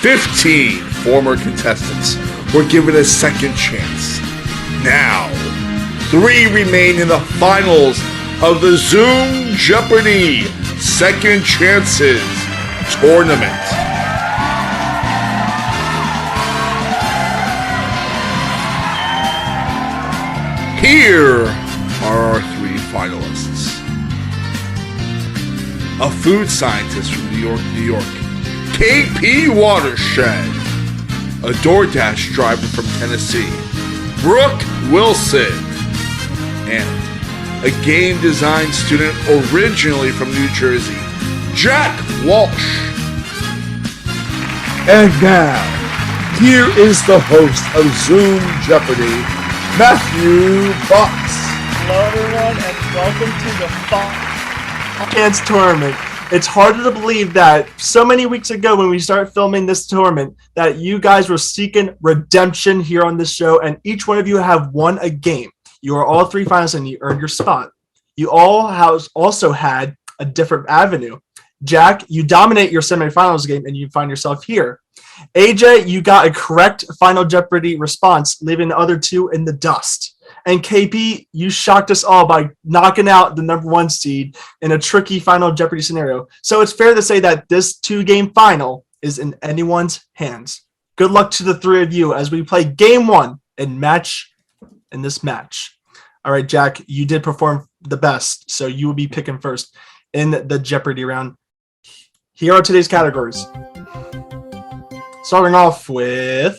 15 former contestants were given a second chance. Now, 3 remain in the finals of the Zoom Jeopardy Second Chances Tournament. Here are our 3 finalists. A food scientist from New York, New York, KP Watershed. A DoorDash driver from Tennessee, Brooke Wilson. And a game design student originally from New Jersey, Jack Walsh. And now, here is the host of Zoom Jeopardy, Matthew Fox. Hello everyone and welcome to the Chance Tournament. It's harder to believe that so many weeks ago when we started filming this tournament that you guys were seeking redemption here on this show, and each one of you have won a game. You are all 3 finalists and you earned your spot. You all also had a different avenue. Jack, you dominate your semifinals game and you find yourself here. AJ, you got a correct Final Jeopardy response, leaving the other 2 in the dust. And KP, you shocked us all by knocking out the number 1 seed in a tricky Final Jeopardy scenario. So it's fair to say that this 2-game final is in anyone's hands. Good luck to the 3 of you as we play game 1 in this match. All right, Jack, you did perform the best, so you will be picking first in the Jeopardy round. Here are today's categories. Starting off with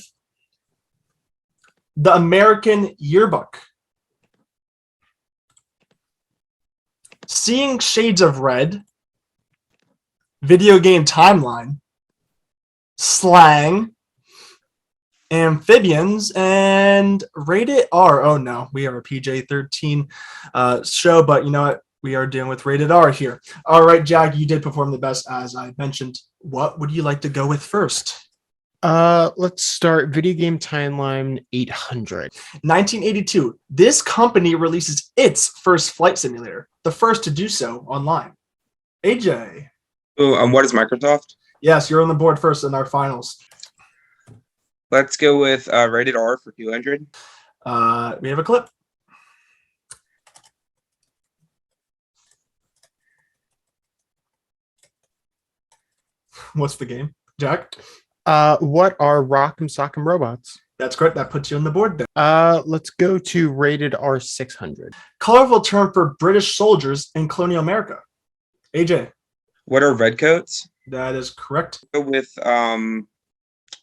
the American Yearbook, Seeing Shades of Red, Video Game Timeline, Slang, Amphibians, and Rated R. Oh no, we are a PJ-13 show, but you know what? We are dealing with Rated R here. All right, Jack, you did perform the best, as I mentioned. What would you like to go with first? Let's start Video Game Timeline 800. 1982. This company releases its first flight simulator, the first to do so online. AJ. Oh, what is Microsoft? Yes, you're on the board first in our finals. Let's go with Rated R for 200. We have a clip. What's the game, Jack? What are Rock'em Sock'em Robots? That's correct. That puts you on the board there. Let's go to Rated R 600. Colorful term for British soldiers in colonial America. AJ. What are Redcoats? That is correct. Go with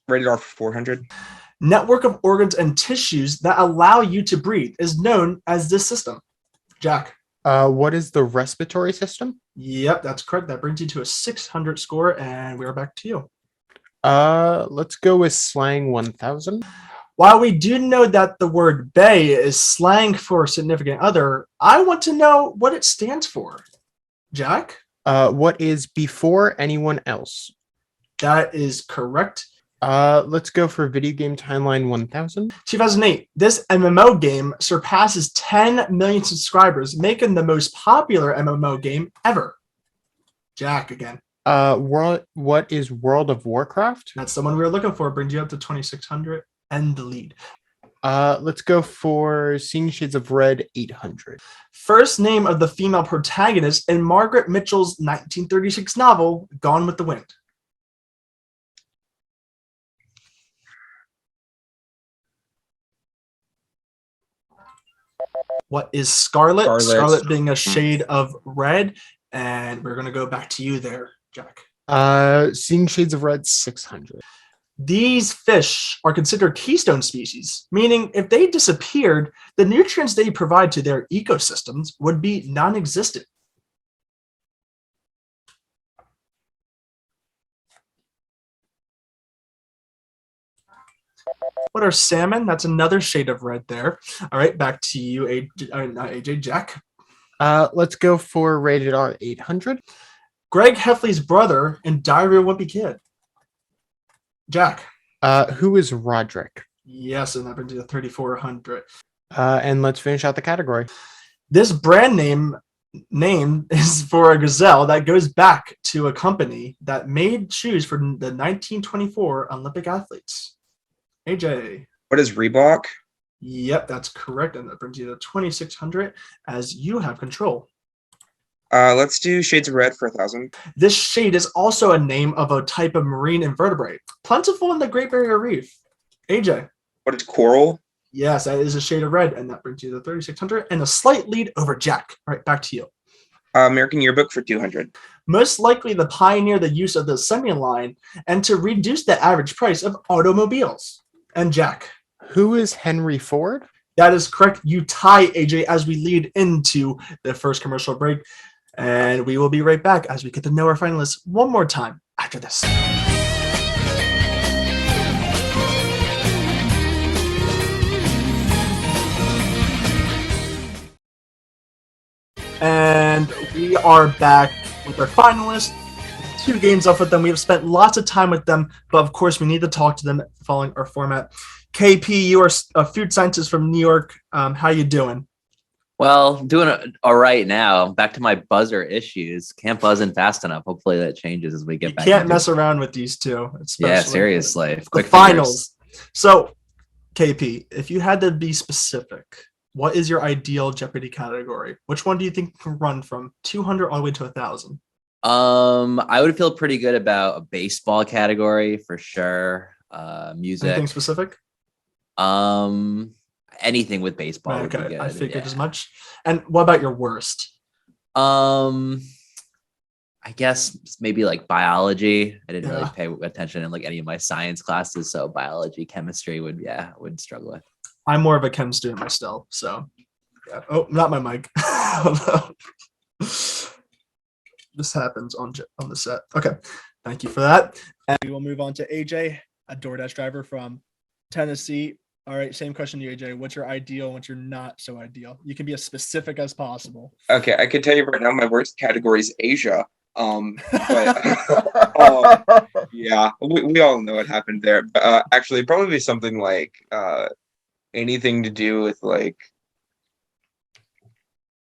Rated R for 400. Network of organs and tissues that allow you to breathe is known as this system. Jack. What is the respiratory system? Yep, that's correct. That brings you to a 600 score, and we are back to you. Let's go with Slang 1000. While we do know that the word bae is slang for significant other, I want to know what it stands for. Jack? What is Before Anyone Else? That is correct. Let's go for Video Game Timeline 1000. 2008. This MMO game surpasses 10 million subscribers, making the most popular MMO game ever. Jack again. What is World of Warcraft? That's the one we were looking for. Brings you up to 2600 and the lead. Let's go for Seeing Shades of Red 800. First name of the female protagonist in Margaret Mitchell's 1936 novel, Gone with the Wind. What is Scarlet? Scarlet being a shade of red. And we're going to go back to you there, Jack. Seeing Shades of Red 600. These fish are considered keystone species, meaning if they disappeared, the nutrients they provide to their ecosystems would be non-existent. What are salmon? That's another shade of red there. All right, back to you, AJ, Jack. Let's go for Rated R 800. Greg Heffley's brother in Diary of a Wimpy Kid. Jack. Who is Roderick? Yes, and that brings you to 3,400. And let's finish out the category. This brand name name is for a gazelle that goes back to a company that made shoes for the 1924 Olympic athletes. AJ. What is Reebok? Yep, that's correct. And that brings you to 2,600 as you have control. Let's do Shades of Red for 1,000. This shade is also a name of a type of marine invertebrate, plentiful in the Great Barrier Reef. AJ. What is Coral? Yes, that is a shade of red, and that brings you to 3,600 and a slight lead over Jack. All right, back to you. American Yearbook for 200. Most likely the pioneer the use of the semi-line and to reduce the average price of automobiles. And Jack. Who is Henry Ford? That is correct. You tie, AJ, as we lead into the first commercial break. And we will be right back as we get to know our finalists one more time after this. And we are back with our finalists. 2 games left with them. We have spent lots of time with them, but of course we need to talk to them following our format. KP, you are a food scientist from New York. How you doing? Well, doing all right now. Back to my buzzer issues. Can't buzz in fast enough. Hopefully that changes as we get back. You can't mess around with these two. Yeah, seriously. The Quick finals. So, KP, if you had to be specific, what is your ideal Jeopardy category? Which one do you think can run from 200 all the way to 1,000? I would feel pretty good about a baseball category for sure. Music. Anything specific? Anything with baseball would be Okay, good. I figured as much. And what about your worst? I guess maybe like biology. I didn't Yeah. really pay attention in like any of my science classes, so biology, chemistry would struggle with. I'm more of a chem student myself, so yeah. Oh, not my mic. This happens on the set. Okay, thank you for that. And we will move on to AJ, a DoorDash driver from Tennessee. All right, same question to you, AJ. What's your ideal? What's your not so ideal? You can be as specific as possible. Okay, I can tell you right now my worst category is Asia. But yeah, we all know what happened there. But actually, probably be something like anything to do with like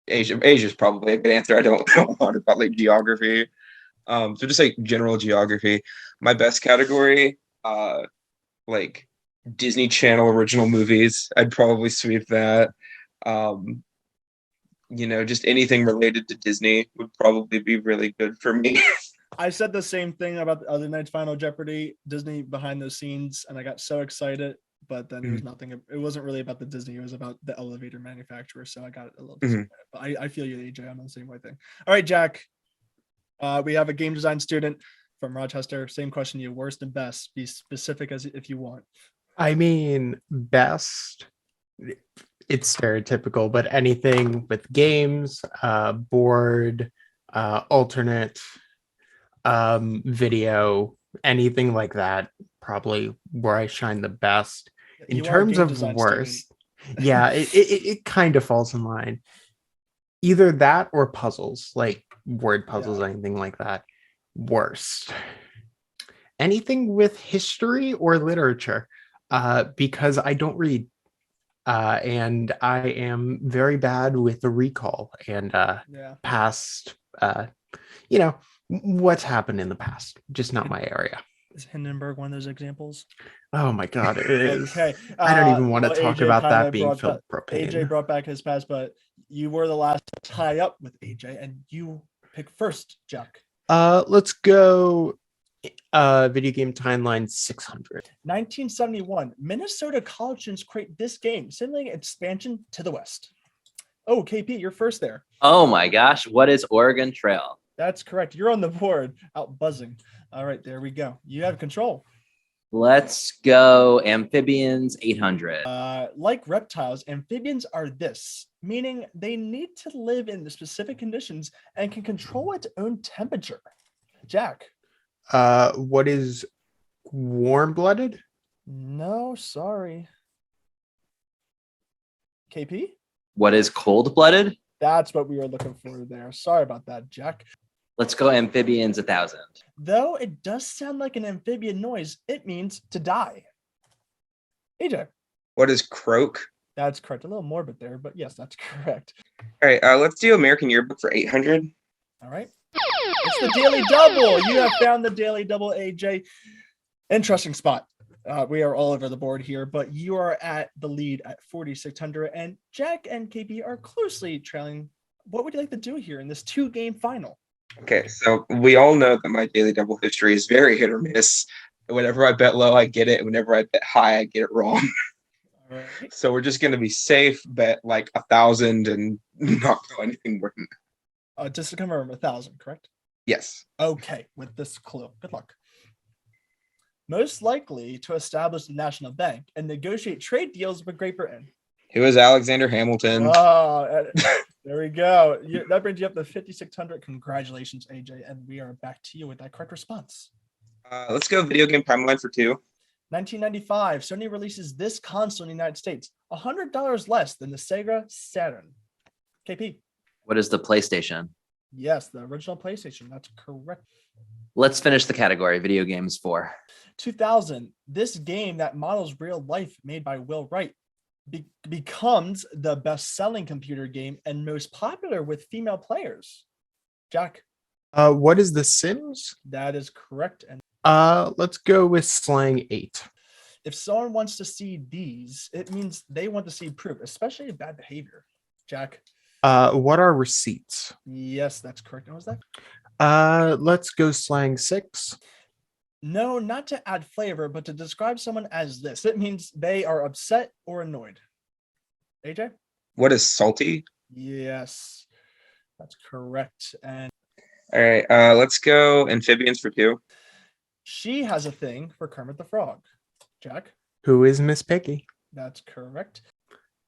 Asia. Asia's probably a good answer. I don't know a lot about like geography. So just like general geography. My best category, like Disney Channel original movies. I'd probably sweep that. Just anything related to Disney would probably be really good for me. I said the same thing about the other night's Final Jeopardy, Disney behind the scenes, and I got so excited, but then it was nothing. It wasn't really about the Disney. It was about the elevator manufacturer, so I got a little disappointed. But I feel you, AJ. I'm on the same way thing. All right, Jack. We have a game design student from Rochester. Same question to you. Worst and best. Be specific as if you want. I mean, best, it's stereotypical, but anything with games, board, alternate, video, anything like that, probably where I shine the best. In You are a terms game of design worst, yeah, it kind of falls in line. Either that or puzzles, like word puzzles, anything like that. Worst. Anything with history or literature. Because I don't read, and I am very bad with the recall and past, what's happened in the past. Just not my area. Is Hindenburg one of those examples? Oh my God, it is. Okay. I don't even want to talk AJ about that kinda being brought filled propane. AJ brought back his past, but you were the last to tie up with AJ, and you pick first, Jack. Let's go. Video game timeline 600. 1971, Minnesota college students create this game, signaling expansion to the West. Oh, KP, you're first there. Oh my gosh, what is Oregon Trail? That's correct. You're on the board, out buzzing. All right, there we go. You have control. Let's go amphibians 800. Like reptiles, amphibians are this, meaning they need to live in the specific conditions and can control its own temperature. Jack. What is warm-blooded? No, sorry. KP? What is cold-blooded? That's what we were looking for there. Sorry about that, Jack. Let's go amphibians 1000. Though it does sound like an amphibian noise, it means to die. AJ. What is croak? That's correct. A little morbid there, but yes, that's correct. All right, let's do American Yearbook for 800. All right. It's the Daily Double. You have found the Daily Double, AJ. Interesting spot. We are all over the board here, but you are at the lead at 4,600, and Jack and KP are closely trailing. What would you like to do here in this 2-game final? Okay, so we all know that my Daily Double history is very hit or miss. Whenever I bet low, I get it. Whenever I bet high, I get it wrong. All right. So we're just going to be safe, bet like 1,000 and not go anything more than that. Just to confirm, 1,000, correct? Yes. Okay, with this clue. Good luck. Most likely to establish the national bank and negotiate trade deals with Great Britain. It was Alexander Hamilton. Oh, there we go. That brings you up to 5,600. Congratulations, AJ. And we are back to you with that correct response. Let's go video game timeline for 2. 1995, Sony releases this console in the United States, $100 less than the Sega Saturn. KP. What is the PlayStation? Yes, the original PlayStation. That's correct. Let's finish the category. Video games 4. 2000, this game that models real life made by Will Wright becomes the best-selling computer game and most popular with female players. Jack. What is The Sims? That is correct. And Let's go with Slang 8. if someone wants to see these, it means they want to see proof, especially bad behavior. Jack. What are receipts? Yes, that's correct. What was that? Let's go Slang 6. No, not to add flavor, but to describe someone as this. It means they are upset or annoyed. AJ? What is salty? Yes, that's correct. And All right, let's go amphibians for 2. she has a thing for Kermit the Frog. Jack? Who is Miss Piggy? That's correct.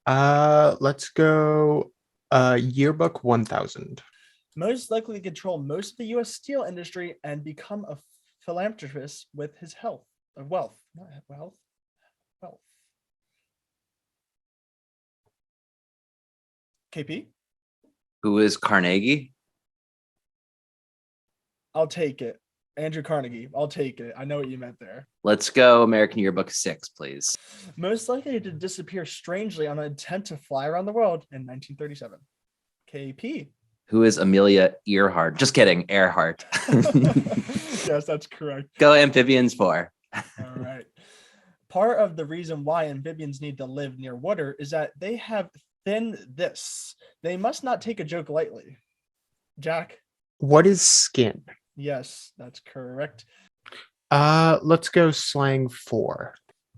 Let's go Yearbook 1000. Most likely to control most of the U.S. steel industry and become a philanthropist with his wealth. KP? Who is Carnegie? I'll take it. Andrew Carnegie. I'll take it. I know what you meant there. Let's go American Yearbook 6, please. Most likely to disappear strangely on an attempt to fly around the world in 1937. KP. Who is Amelia Earhart? Just kidding, Earhart. Yes, that's correct. Go amphibians 4. All right. Part of the reason why amphibians need to live near water is that they have this. They must not take a joke lightly. Jack? What is Skin? Yes, that's correct. Let's go Slang 4.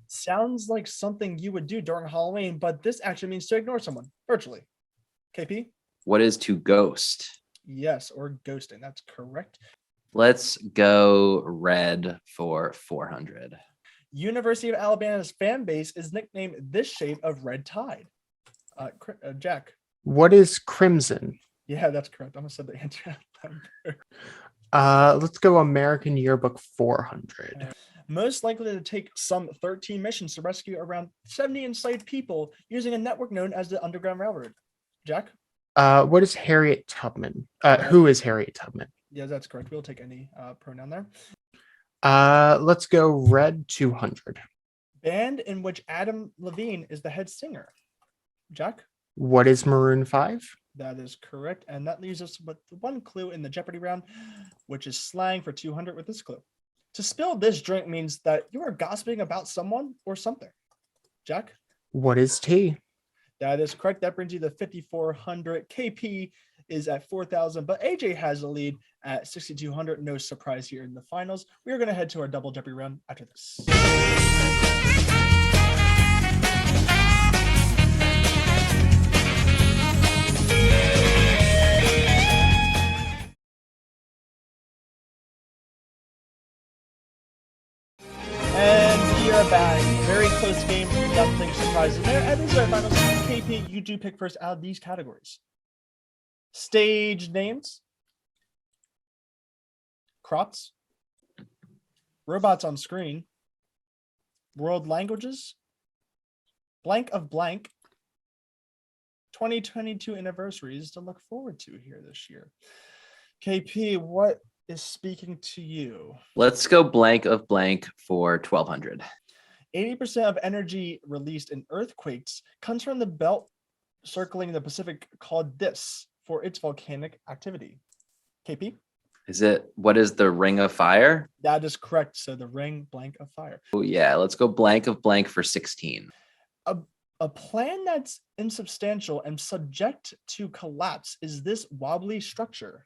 Sounds like something you would do during Halloween, but this actually means to ignore someone virtually. KP? What is to ghost? Yes, or ghosting. That's correct. Let's go red for 400. University of Alabama's fan base is nicknamed this shape of red tide. Jack? What is Crimson? Yeah, that's correct. I almost said the answer. Let's go American Yearbook 400. Most likely to take some 13 missions to rescue around 70 enslaved people using a network known as the Underground Railroad. Jack? What is Harriet Tubman? Who is Harriet Tubman? Yeah, that's correct. We'll take any pronoun there. Let's go red 200. Band in which Adam Levine is the head singer. Jack? What is Maroon 5? That is correct. And that leaves us with one clue in the Jeopardy round, which is slang for 200 with this clue. To spill this drink means that you are gossiping about someone or something. Jack? What is tea? That is correct. That brings you to 5,400. KP is at 4,000, but AJ has a lead at 6,200. No surprise here in the finals. We are going to head to our double Jeopardy round after this. And we are back. Very close game. Nothing surprising there. And these are our finals. KP, you do pick first out of these categories. Stage names. Crops. Robots on screen. World languages. Blank of blank. 2022 anniversaries to look forward to here this year. KP, what is speaking to you? Let's go blank of blank for 1200. 80% of energy released in earthquakes comes from the belt circling the Pacific called this for its volcanic activity. KP? What is the Ring of Fire? That is correct. So the ring blank of fire. Oh, yeah. Let's go blank of blank for 16. A plan that's insubstantial and subject to collapse is this wobbly structure.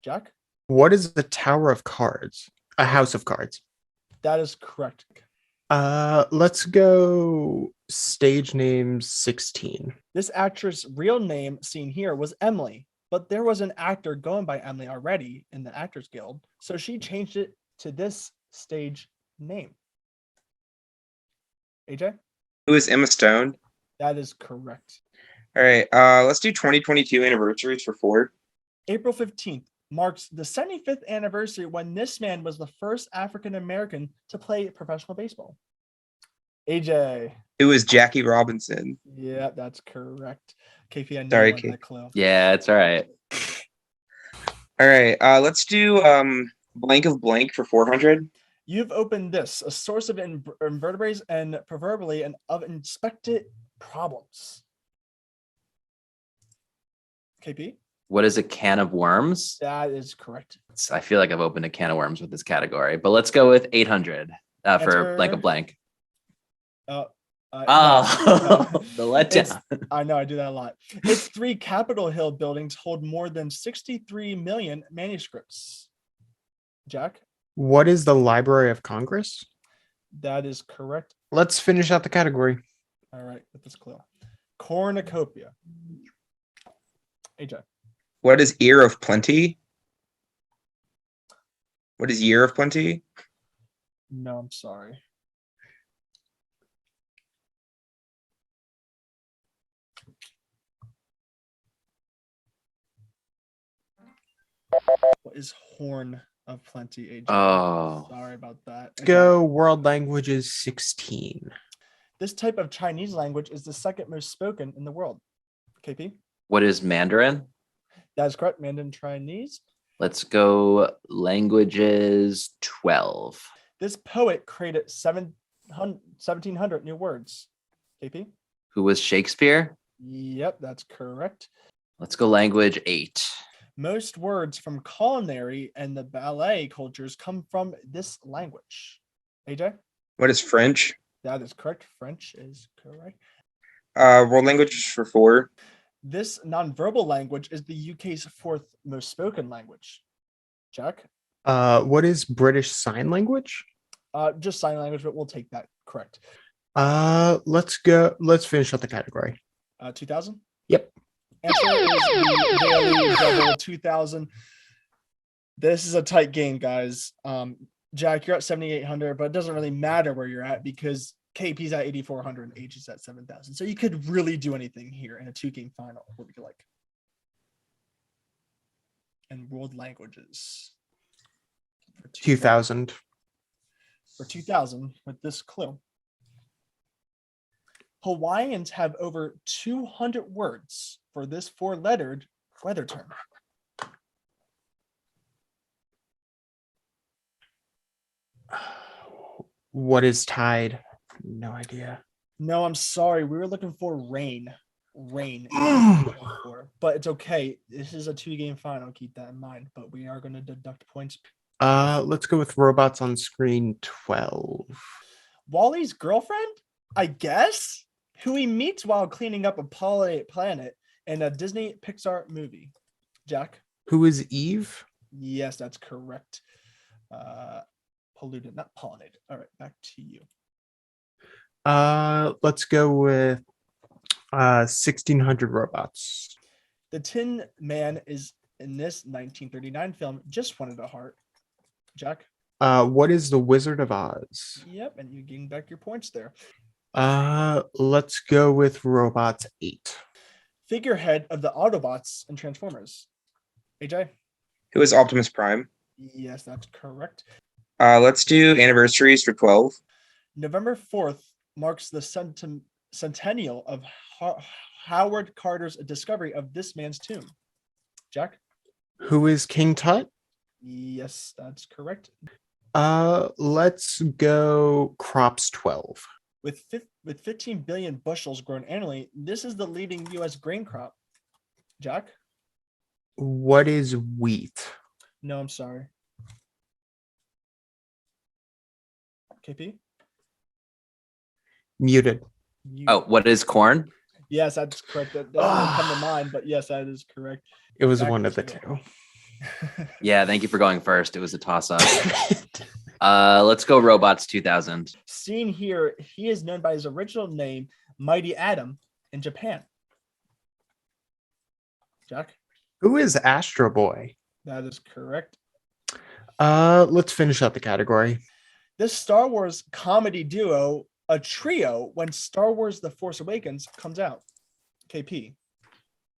Jack? What is the Tower of Cards? A house of cards. That is correct. Let's go stage name 16. This actress' real name seen here was Emily, but there was an actor going by Emily already in the Actors Guild, so she changed it to this stage name. AJ? Who is Emma Stone? That is correct. All right. Let's do 2022 anniversaries for 4. April 15th marks the 75th anniversary when this man was the first African American to play professional baseball. AJ. Who is Jackie Robinson? Yeah, that's correct. KP, I know Sorry, you wanted K. that clue. Yeah, it's all right. All right. Let's do blank of blank for 400. You've opened this, a source of invertebrates and proverbially and of inspected problems. KP? What is a can of worms? That is correct. I feel like I've opened a can of worms with this category, but let's go with 800 for Answer. blank of blank. No, The letdown. I know, I do that a lot. Its 3 Capitol Hill buildings hold more than 63 million manuscripts. Jack? What is the Library of Congress? That is correct. Let's finish out the category. All right, with this clue. Cornucopia. AJ. What is Ear of Plenty? What is Year of Plenty? No, I'm sorry. What is Horn of Plenty, AJ? Oh. Sorry about that. Let's go world languages 16. This type of Chinese language is the second most spoken in the world. KP? What is Mandarin? That is correct. Mandarin Chinese. Let's go languages 12. This poet created 1,700 new words. KP? Who was Shakespeare? Yep, that's correct. Let's go language 8. Most words from culinary and the ballet cultures come from this language. AJ? What is French? That is correct. French is correct. World languages for 4. This nonverbal language is the UK's 4th most spoken language. Jack? What is British Sign Language? Just sign language, but we'll take that. Correct. Let's finish up the category. 2000? Yep. Answer is the Daily Double 2000. This is a tight game, guys. Jack, you're at 7,800, but it doesn't really matter where you're at because KP's at 8,400 and H is at 7,000. So you could really do anything here in a 2-game final. What would you like? And world languages. For 2000. For 2000 with this clue. Hawaiians have over 200 words for this 4-lettered weather term. What is tide? No idea. No, I'm sorry. We were looking for rain. Rain. But it's okay. This is a 2-game final. Keep that in mind. But we are going to deduct points. Let's go with robots on screen 12. Wally's girlfriend, I guess, who he meets while cleaning up a planet in a Disney Pixar movie. Jack? Who is Eve? Yes, that's correct. Polluted, not pollinated. All right, back to you. Let's go with 1600 robots. The Tin Man is in this 1939 film Just Wanted a Heart. Jack? What is the Wizard of Oz? Yep, and you gain back your points there. Let's go with robots 8. Figurehead of the Autobots and Transformers. AJ? Who is Optimus Prime? Yes, that's correct. Let's do anniversaries for 12. November 4th marks the centennial of Howard Carter's discovery of this man's tomb. Jack? Who is King Tut? Yes, that's correct. Let's go crops 12. With 15 billion bushels grown annually, this is the leading U.S. grain crop. Jack? What is wheat? No, I'm sorry. KP? Muted. Oh, what is corn? Yes, that's correct. That doesn't come to mind, but yes, that is correct. It was Jack one is of the good. two. Yeah, thank you for going first. It was a toss up. Let's go robots 2000. Seen here, he is known by his original name, Mighty Atom, in Japan. Jack? Who is Astro Boy? That is correct. Let's finish out the category. This Star Wars comedy duo, a trio, when Star Wars The Force Awakens comes out. KP.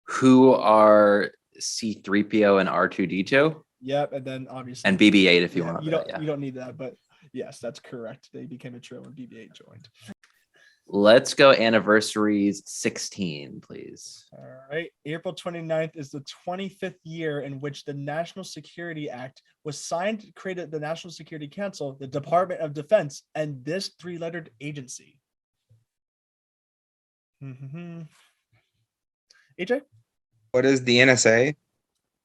Who are C3PO and R2D2? Yep, and then obviously And BB-8 if you yeah, want. you that, don't yeah. you don't need that, but yes, that's correct. They became a trio when BB-8 joined. Let's go anniversaries 16, please. All right. April 29th is the 25th year in which the National Security Act was signed to create the National Security Council, the Department of Defense, and this three-lettered agency. AJ? What is the NSA?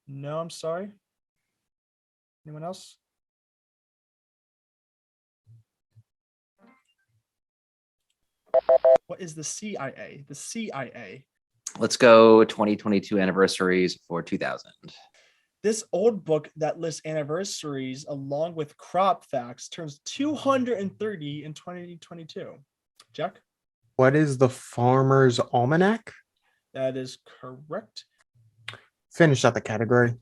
No, I'm sorry. Anyone else? What is the CIA? The CIA. Let's go 2022 anniversaries for 2000. This old book that lists anniversaries along with crop facts turns 230 in 2022. Jack? What is the Farmer's Almanac? That is correct. Finish out the category.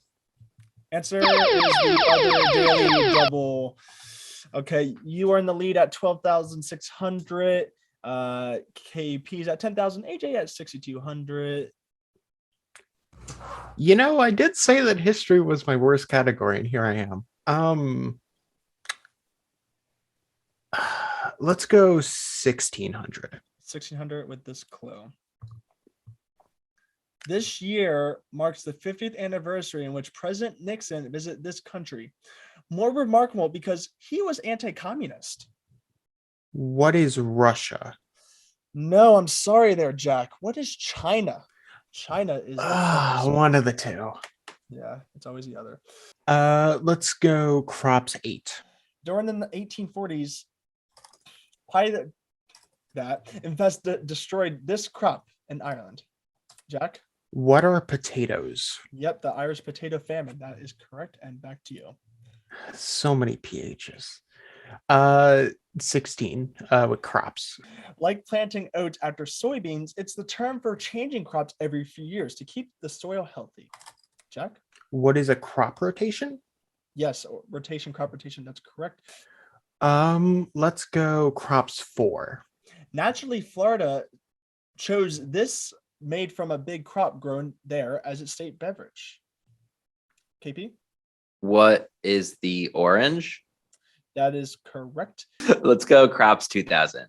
Answer is the other daily double. Okay, you are in the lead at 12,600. KP is at 10,000. AJ at 6,200. You know, I did say that history was my worst category, and here I am. Let's go 1,600. 1,600 with this clue. This year marks the 50th anniversary in which President Nixon visited this country. More remarkable because he was anti-communist. What is Russia? No, I'm sorry there, Jack. What is China? China is One of the two. Yeah, it's always the other. Let's go crops 8. During the 1840s, destroyed this crop in Ireland. Jack? What are potatoes? Yep, the Irish potato famine. That is correct. And back to you. So many PHs. 16 with crops. Like planting oats after soybeans, it's the term for changing crops every few years to keep the soil healthy. Jack? What is a crop rotation? Yes, crop rotation. That's correct. Let's go crops 4. Naturally, Florida chose this made from a big crop grown there as its state beverage. KP? What is the orange? That is correct. Let's go crops 2000.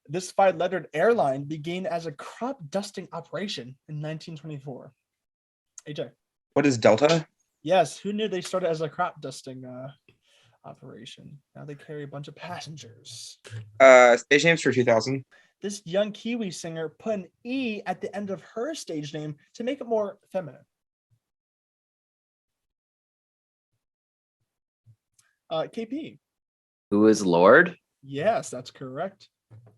This 5-lettered airline began as a crop dusting operation in 1924. AJ? What is Delta? Yes, who knew they started as a crop dusting operation? Now they carry a bunch of passengers. Stage names for 2000. This young Kiwi singer put an E at the end of her stage name to make it more feminine. KP? Who is Lord? Yes, that's correct.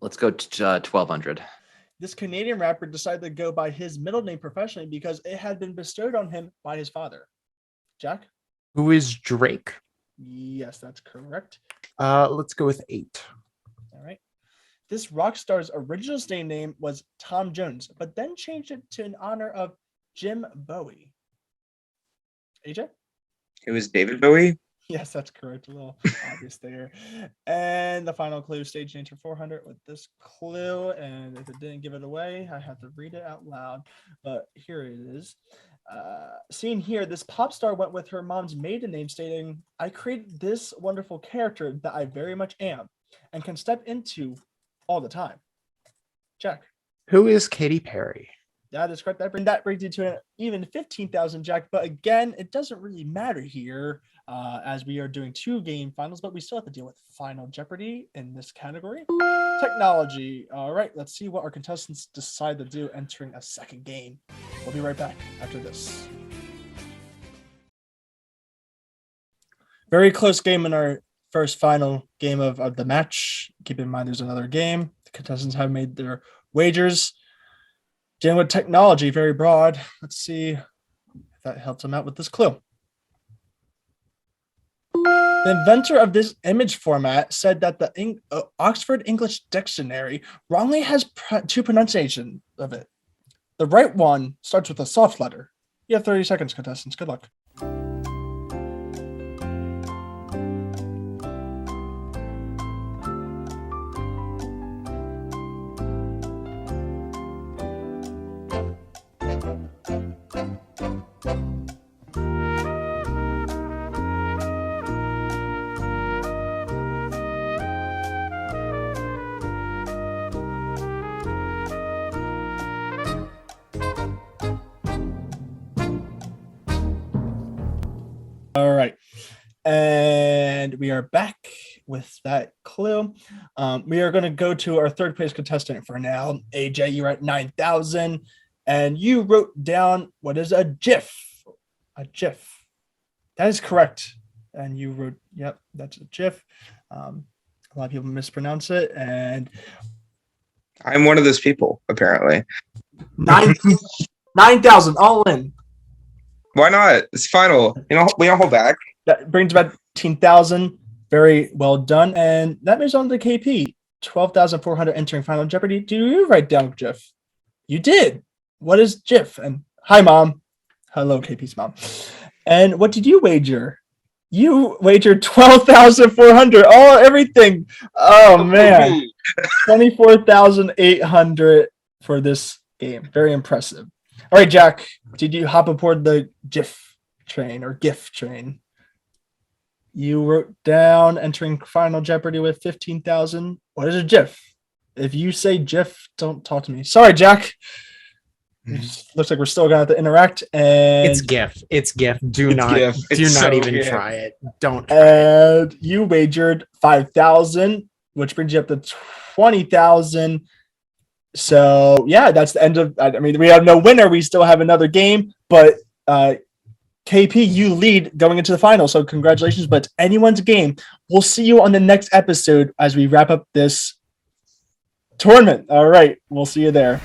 Let's go 1200. This Canadian rapper decided to go by his middle name professionally because it had been bestowed on him by his father. Jack? Who is Drake? Yes, that's correct. Let's go with 8. All right. This rock star's original stage name was Tom Jones, but then changed it to in honor of Jim Bowie. AJ? It was David Bowie. Yes, that's correct. A little obvious there. And the final clue, stage name for 400 with this clue. And if it didn't give it away, I have to read it out loud. But here it is. Seen here, this pop star went with her mom's maiden name, stating, "I created this wonderful character that I very much am and can step into all the time." Jack? Who is Katy Perry? That is correct. That brings you to an even 15,000, Jack. But again, it doesn't really matter here as we are doing 2-game finals, but we still have to deal with Final Jeopardy in this category. Technology. All right, let's see what our contestants decide to do entering a second game. We'll be right back after this. Very close game in our first final game of the match. Keep in mind there's another game. The contestants have made their wagers. Dealing with technology, very broad. Let's see if that helps them out with this clue. The inventor of this image format said that the Oxford English Dictionary wrongly has 2 pronunciations of it. The right one starts with a soft letter. You have 30 seconds, contestants. Good luck. All right. And we are back with that clue. We are going to go to our third place contestant for now. AJ, you're at 9,000. And you wrote down, what is a GIF? A GIF. That is correct. And you wrote, yep, that's a GIF. A lot of people mispronounce it. And I'm one of those people, apparently. 9,000 all in. Why not? It's final. We don't hold back. That brings about 18,000. Very well done. And that moves on to KP. 12,400 entering Final Jeopardy. Do you write down GIF? You did. What is GIF? And hi, Mom. Hello, KP's mom. And what did you wager? You wagered 12,400. Oh, everything. Oh, man. 24,800 for this game. Very impressive. All right, Jack, did you hop aboard the GIF train or GIF train? You wrote down entering Final Jeopardy with 15,000. What is a GIF? If you say GIF, don't talk to me. Sorry, Jack. Looks like we're still gonna have to interact. And It's GIF. It's GIF. Do not so even GIF. try it. Don't try And you wagered 5,000, which brings you up to 20,000. So yeah, that's the end of. I mean, we have no winner. We still have another game, but KP, you lead going into the final. So congratulations, but it's anyone's game. We'll see you on the next episode as we wrap up this tournament. All right, we'll see you there.